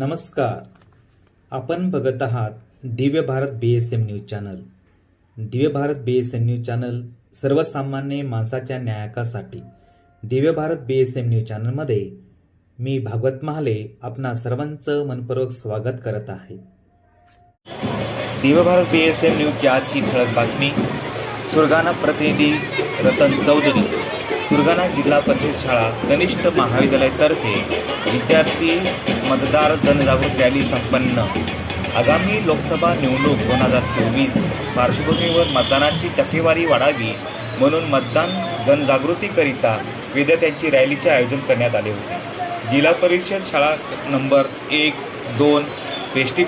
नमस्कार. आपण बघत आहात Divya Bharat BSM news channel. Divya Bharat BSM news channel सर्वसामान्य माणसाच्या न्यायासाठी. दिव्य भारत BSM न्यूज चॅनलमध्ये मी भागवत महाले आपणा सर्वांचं मनपूर्वक स्वागत करत आहे. दिव्य भारत BSM न्यूजची आजची ठळक बातमी. सुरगाणा प्रतिनिधी रतन चौधरी. सुरगाणा जिल्हा परिषद शाळा कनिष्ठ महाविद्यालयातर्फे विद्यार्थी मतदार जनजागृती रॅली संपन्न. आगामी लोकसभा निवडणूक 2024 पार्श्वभूमीवर मतदानाची टक्केवारी वाढावी म्हणून मतदान जनजागृतीकरिता विद्यार्थ्यांची रॅलीचे आयोजन करण्यात आले होते. जिल्हा परिषद शाळा नंबर 1, 2 पेस्टिक